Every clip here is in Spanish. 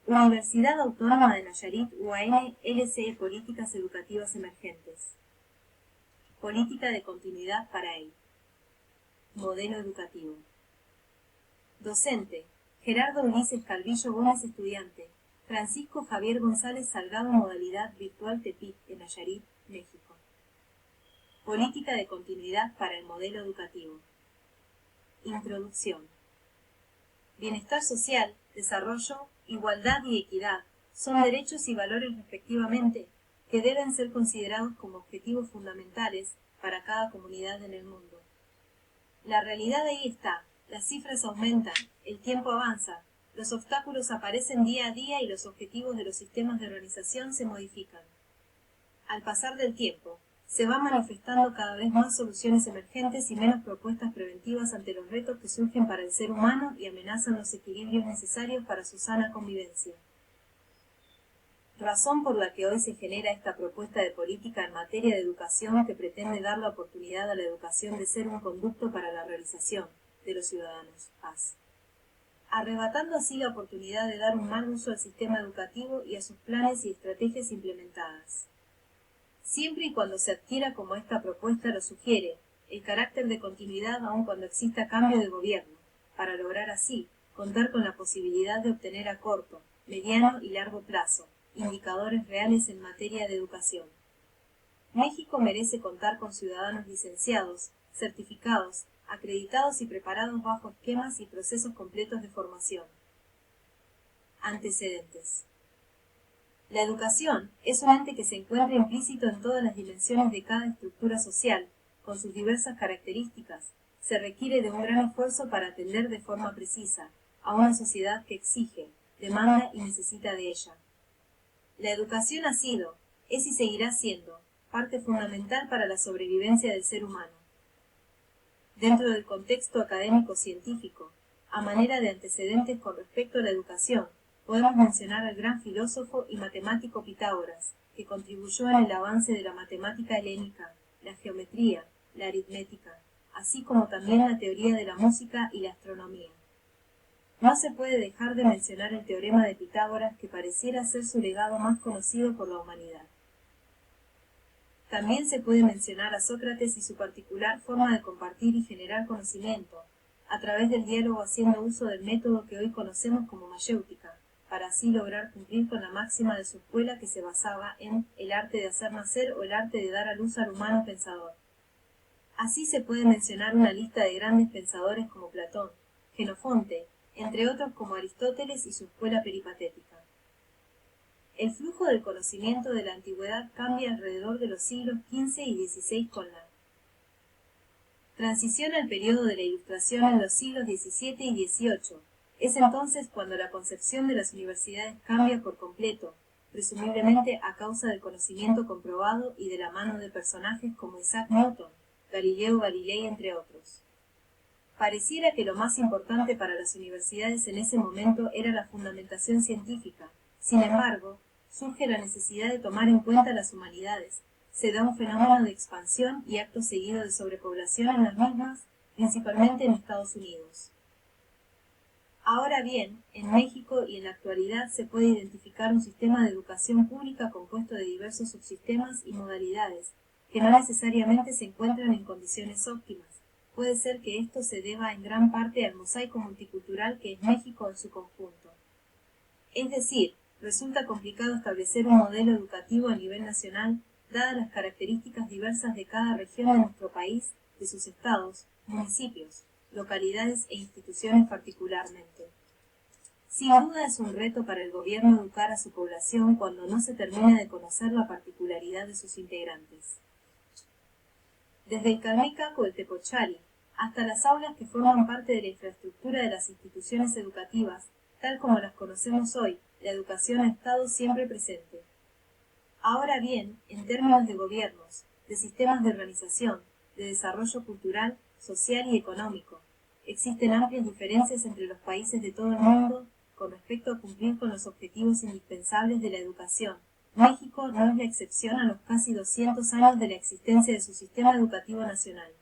Universidad Autónoma de Nayarit, UAN, LCE Políticas Educativas Emergentes. Política de continuidad para él. Modelo educativo. Docente: Gerardo Ulises Calvillo Gómez, estudiante. Francisco Javier González Salgado, modalidad virtual Tepic, en Nayarit, México. Política de continuidad para el modelo educativo. Introducción. Bienestar social, desarrollo, igualdad y equidad son derechos y valores respectivamente que deben ser considerados como objetivos fundamentales para cada comunidad en el mundo. La realidad ahí está, las cifras aumentan, el tiempo avanza, los obstáculos aparecen día a día y los objetivos de los sistemas de organización se modifican. Al pasar del tiempo, se van manifestando cada vez más soluciones emergentes y menos propuestas preventivas ante los retos que surgen para el ser humano y amenazan los equilibrios necesarios para su sana convivencia. Razón por la que hoy se genera esta propuesta de política en materia de educación que pretende dar la oportunidad a la educación de ser un conducto para la realización de los ciudadanos, paz, arrebatando así la oportunidad de dar un mal uso al sistema educativo y a sus planes y estrategias implementadas. Siempre y cuando se adquiera, como esta propuesta lo sugiere, el carácter de continuidad aun cuando exista cambio de gobierno, para lograr así contar con la posibilidad de obtener a corto, mediano y largo plazo indicadores reales en materia de educación. México merece contar con ciudadanos licenciados, certificados, acreditados y preparados bajo esquemas y procesos completos de formación. Antecedentes. La educación es un ente que se encuentra implícito en todas las dimensiones de cada estructura social, con sus diversas características. Se requiere de un gran esfuerzo para atender de forma precisa a una sociedad que exige, demanda y necesita de ella. La educación ha sido, es y seguirá siendo, parte fundamental para la sobrevivencia del ser humano. Dentro del contexto académico-científico, a manera de antecedentes con respecto a la educación, podemos mencionar al gran filósofo y matemático Pitágoras, que contribuyó en el avance de la matemática helénica, la geometría, la aritmética, así como también la teoría de la música y la astronomía. No se puede dejar de mencionar el teorema de Pitágoras, que pareciera ser su legado más conocido por la humanidad. También se puede mencionar a Sócrates y su particular forma de compartir y generar conocimiento, a través del diálogo haciendo uso del método que hoy conocemos como mayéutica, para así lograr cumplir con la máxima de su escuela que se basaba en el arte de hacer nacer o el arte de dar a luz al humano pensador. Así se puede mencionar una lista de grandes pensadores como Platón, Jenofonte, entre otros como Aristóteles y su escuela peripatética. El flujo del conocimiento de la antigüedad cambia alrededor de los siglos XV y XVI con la transición al periodo de la Ilustración en los siglos XVII y XVIII. Es entonces cuando la concepción de las universidades cambia por completo, presumiblemente a causa del conocimiento comprobado y de la mano de personajes como Isaac Newton, Galileo Galilei, entre otros. Pareciera que lo más importante para las universidades en ese momento era la fundamentación científica. Sin embargo, surge la necesidad de tomar en cuenta las humanidades. Se da un fenómeno de expansión y acto seguido de sobrepoblación en las mismas, principalmente en Estados Unidos. Ahora bien, en México y en la actualidad se puede identificar un sistema de educación pública compuesto de diversos subsistemas y modalidades, que no necesariamente se encuentran en condiciones óptimas. Puede ser que esto se deba en gran parte al mosaico multicultural que es México en su conjunto. Es decir, resulta complicado establecer un modelo educativo a nivel nacional, dadas las características diversas de cada región de nuestro país, de sus estados, municipios, localidades e instituciones particularmente. Sin duda es un reto para el gobierno educar a su población cuando no se termina de conocer la particularidad de sus integrantes. Desde el Calmecac o el Tepochari, hasta las aulas que forman parte de la infraestructura de las instituciones educativas, tal como las conocemos hoy, la educación ha estado siempre presente. Ahora bien, en términos de gobiernos, de sistemas de organización, de desarrollo cultural, social y económico, existen amplias diferencias entre los países de todo el mundo con respecto a cumplir con los objetivos indispensables de la educación. México no es la excepción a los casi 200 años de la existencia de su sistema educativo nacional.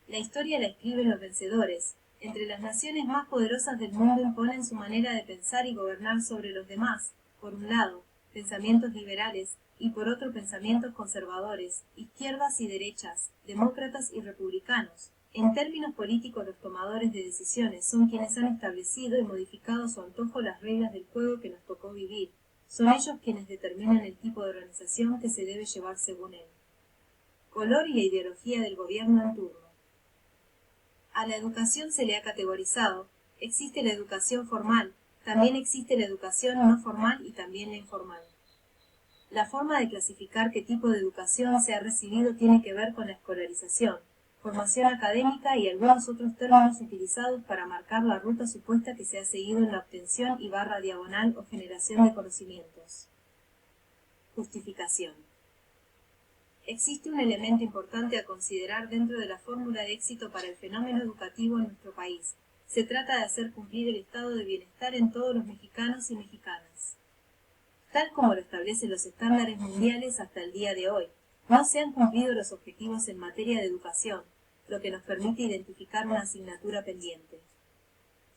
La historia la escriben los vencedores, Entre las naciones más poderosas del mundo imponen su manera de pensar y gobernar sobre los demás, por un lado, pensamientos liberales, y por otro pensamientos conservadores, izquierdas y derechas, demócratas y republicanos. En términos políticos, los tomadores de decisiones son quienes han establecido y modificado a su antojo las reglas del juego que nos tocó vivir. Son ellos quienes determinan el tipo de organización que se debe llevar según él. Color y la ideología del gobierno en turno. A la educación se le ha categorizado. Existe la educación formal, también existe la educación no formal y también la informal. La forma de clasificar qué tipo de educación se ha recibido tiene que ver con la escolarización, formación académica y algunos otros términos utilizados para marcar la ruta supuesta que se ha seguido en la obtención y barra diagonal o generación de conocimientos. Justificación. Existe un elemento importante a considerar dentro de la fórmula de éxito para el fenómeno educativo en nuestro país. Se trata de hacer cumplir el estado de bienestar en todos los mexicanos y mexicanas. Tal como lo establecen los estándares mundiales hasta el día de hoy, no se han cumplido los objetivos en materia de educación, lo que nos permite identificar una asignatura pendiente.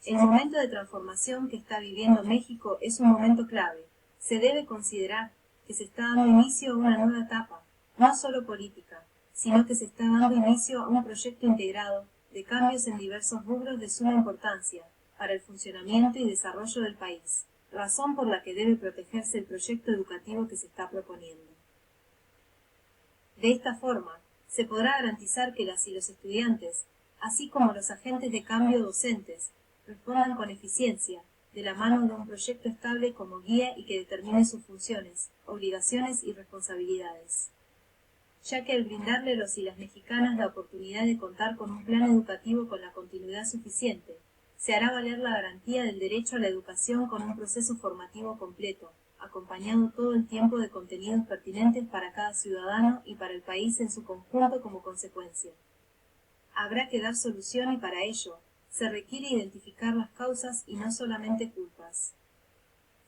El momento de transformación que está viviendo México es un momento clave. Se debe considerar que se está dando inicio a una nueva etapa, no solo política, sino que se está dando inicio a un proyecto integrado de cambios en diversos rubros de suma importancia para el funcionamiento y desarrollo del país, razón por la que debe protegerse el proyecto educativo que se está proponiendo. De esta forma, se podrá garantizar que las y los estudiantes, así como los agentes de cambio docentes, respondan con eficiencia, de la mano de un proyecto estable como guía y que determine sus funciones, obligaciones y responsabilidades. Ya que al brindarle a los y las mexicanas la oportunidad de contar con un plan educativo con la continuidad suficiente, se hará valer la garantía del derecho a la educación con un proceso formativo completo, acompañado todo el tiempo de contenidos pertinentes para cada ciudadano y para el país en su conjunto como consecuencia. Habrá que dar solución y para ello se requiere identificar las causas y no solamente culpas.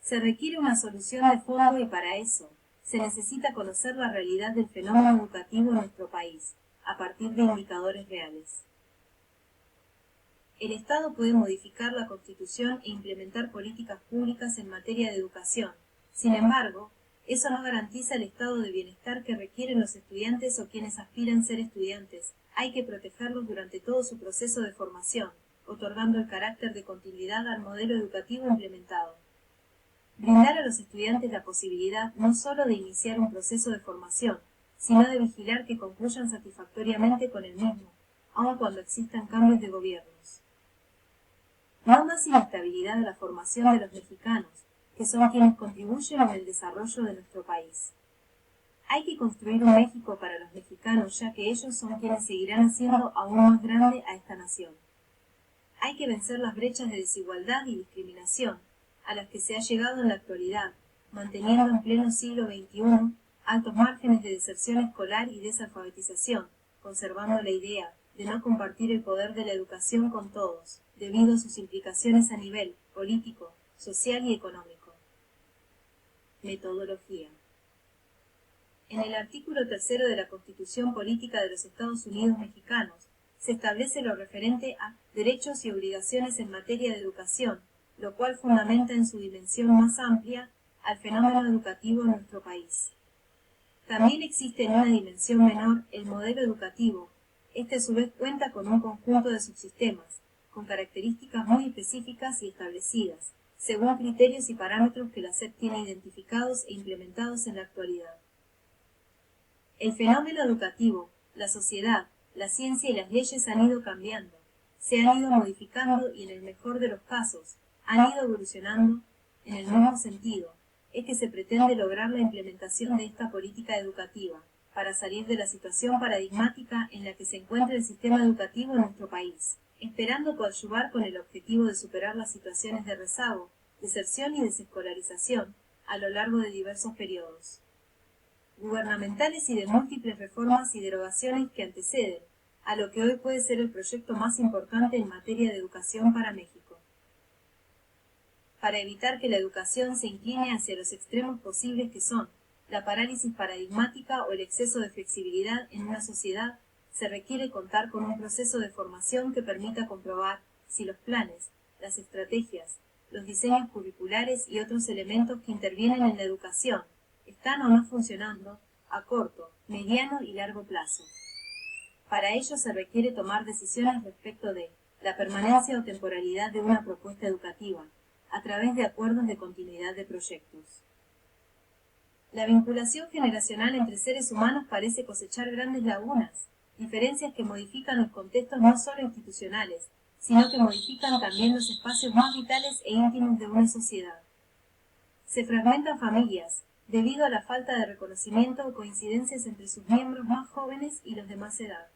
Se requiere una solución de fondo y para eso se necesita conocer la realidad del fenómeno educativo en nuestro país, a partir de indicadores reales. El Estado puede modificar la Constitución e implementar políticas públicas en materia de educación. Sin embargo, eso no garantiza el estado de bienestar que requieren los estudiantes o quienes aspiran a ser estudiantes. Hay que protegerlos durante todo su proceso de formación, otorgando el carácter de continuidad al modelo educativo implementado. Brindar a los estudiantes la posibilidad no solo de iniciar un proceso de formación, sino de vigilar que concluyan satisfactoriamente con el mismo, aun cuando existan cambios de gobiernos. No más inestabilidad de la formación de los mexicanos, que son quienes contribuyen en el desarrollo de nuestro país. Hay que construir un México para los mexicanos, ya que ellos son quienes seguirán haciendo aún más grande a esta nación. Hay que vencer las brechas de desigualdad y discriminación a las que se ha llegado en la actualidad, manteniendo en pleno siglo XXI altos márgenes de deserción escolar y desalfabetización, conservando la idea de no compartir el poder de la educación con todos, debido a sus implicaciones a nivel político, social y económico. Metodología. En el artículo 3 de la Constitución Política de los Estados Unidos Mexicanos, se establece lo referente a derechos y obligaciones en materia de educación, lo cual fundamenta en su dimensión más amplia al fenómeno educativo en nuestro país. También existe en una dimensión menor el modelo educativo. Este a su vez cuenta con un conjunto de subsistemas, con características muy específicas y establecidas, según criterios y parámetros que la SEP tiene identificados e implementados en la actualidad. El fenómeno educativo, la sociedad, la ciencia y las leyes han ido cambiando, se han ido modificando y en el mejor de los casos, han ido evolucionando en el mismo sentido. Es que se pretende lograr la implementación de esta política educativa, para salir de la situación paradigmática en la que se encuentra el sistema educativo en nuestro país, esperando coadyuvar con el objetivo de superar las situaciones de rezago, deserción y desescolarización a lo largo de diversos periodos gubernamentales y de múltiples reformas y derogaciones que anteceden a lo que hoy puede ser el proyecto más importante en materia de educación para México. Para evitar que la educación se incline hacia los extremos posibles que son la parálisis paradigmática o el exceso de flexibilidad en una sociedad, se requiere contar con un proceso de formación que permita comprobar si los planes, las estrategias, los diseños curriculares y otros elementos que intervienen en la educación están o no funcionando a corto, mediano y largo plazo. Para ello se requiere tomar decisiones respecto de la permanencia o temporalidad de una propuesta educativa, a través de acuerdos de continuidad de proyectos. La vinculación generacional entre seres humanos parece cosechar grandes lagunas, diferencias que modifican los contextos no solo institucionales, sino que modifican también los espacios más vitales e íntimos de una sociedad. Se fragmentan familias, debido a la falta de reconocimiento o coincidencias entre sus miembros más jóvenes y los de más edad.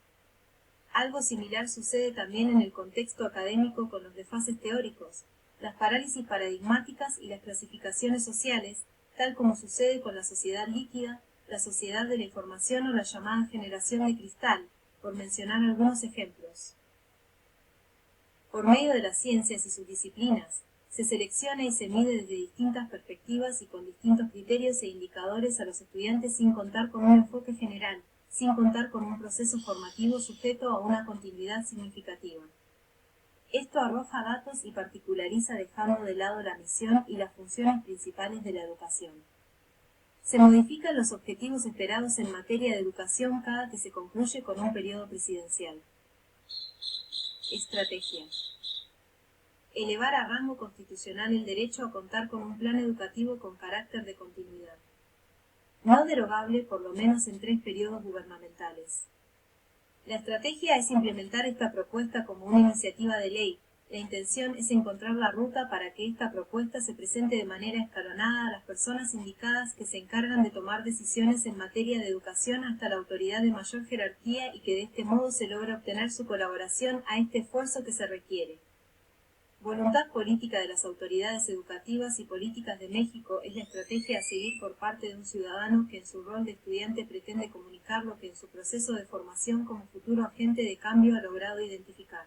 Algo similar sucede también en el contexto académico con los desfases teóricos, las parálisis paradigmáticas y las clasificaciones sociales, tal como sucede con la sociedad líquida, la sociedad de la información o la llamada generación de cristal, por mencionar algunos ejemplos. Por medio de las ciencias y sus disciplinas, se selecciona y se mide desde distintas perspectivas y con distintos criterios e indicadores a los estudiantes sin contar con un enfoque general, sin contar con un proceso formativo sujeto a una continuidad significativa. Esto arroja datos y particulariza dejando de lado la misión y las funciones principales de la educación. Se modifican los objetivos esperados en materia de educación cada que se concluye con un periodo presidencial. Estrategia. Elevar a rango constitucional el derecho a contar con un plan educativo con carácter de continuidad. No derogable por lo menos en 3 periodos gubernamentales. La estrategia es implementar esta propuesta como una iniciativa de ley. La intención es encontrar la ruta para que esta propuesta se presente de manera escalonada a las personas indicadas que se encargan de tomar decisiones en materia de educación hasta la autoridad de mayor jerarquía y que de este modo se logre obtener su colaboración a este esfuerzo que se requiere. Voluntad política de las autoridades educativas y políticas de México es la estrategia a seguir por parte de un ciudadano que en su rol de estudiante pretende comunicar lo que en su proceso de formación como futuro agente de cambio ha logrado identificar.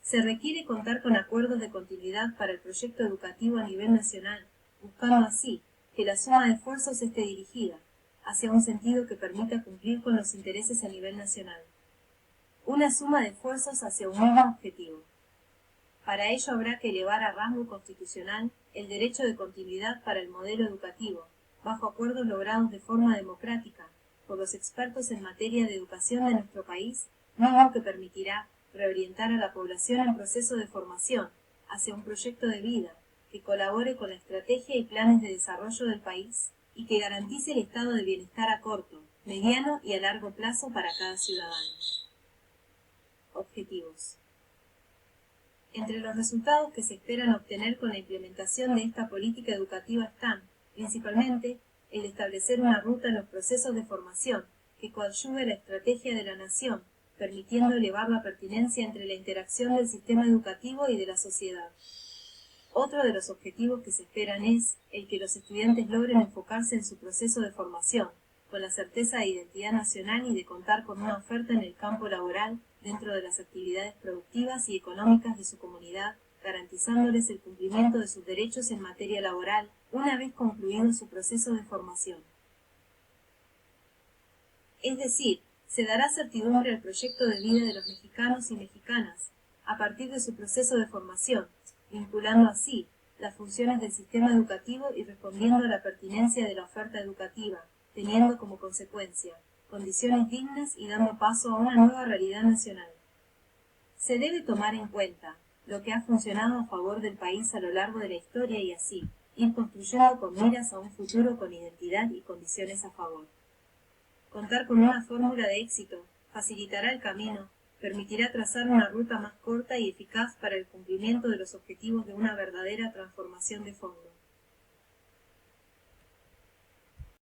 Se requiere contar con acuerdos de continuidad para el proyecto educativo a nivel nacional, buscando así que la suma de esfuerzos esté dirigida hacia un sentido que permita cumplir con los intereses a nivel nacional. Una suma de esfuerzos hacia un mismo objetivo. Para ello habrá que elevar a rango constitucional el derecho de continuidad para el modelo educativo, bajo acuerdos logrados de forma democrática por los expertos en materia de educación de nuestro país, mismo que permitirá reorientar a la población en proceso de formación hacia un proyecto de vida que colabore con la estrategia y planes de desarrollo del país y que garantice el estado de bienestar a corto, mediano y a largo plazo para cada ciudadano. Objetivos. Entre los resultados que se esperan obtener con la implementación de esta política educativa están, principalmente, el de establecer una ruta en los procesos de formación que coadyuve la estrategia de la nación, permitiendo elevar la pertinencia entre la interacción del sistema educativo y de la sociedad. Otro de los objetivos que se esperan es el que los estudiantes logren enfocarse en su proceso de formación, con la certeza de identidad nacional y de contar con una oferta en el campo laboral dentro de las actividades productivas y económicas de su comunidad, garantizándoles el cumplimiento de sus derechos en materia laboral, una vez concluido su proceso de formación. Es decir, se dará certidumbre al proyecto de vida de los mexicanos y mexicanas, a partir de su proceso de formación, vinculando así las funciones del sistema educativo y respondiendo a la pertinencia de la oferta educativa, teniendo como consecuencia condiciones dignas y dando paso a una nueva realidad nacional. Se debe tomar en cuenta lo que ha funcionado a favor del país a lo largo de la historia y así ir construyendo con miras a un futuro con identidad y condiciones a favor. Contar con una fórmula de éxito facilitará el camino, permitirá trazar una ruta más corta y eficaz para el cumplimiento de los objetivos de una verdadera transformación de fondo.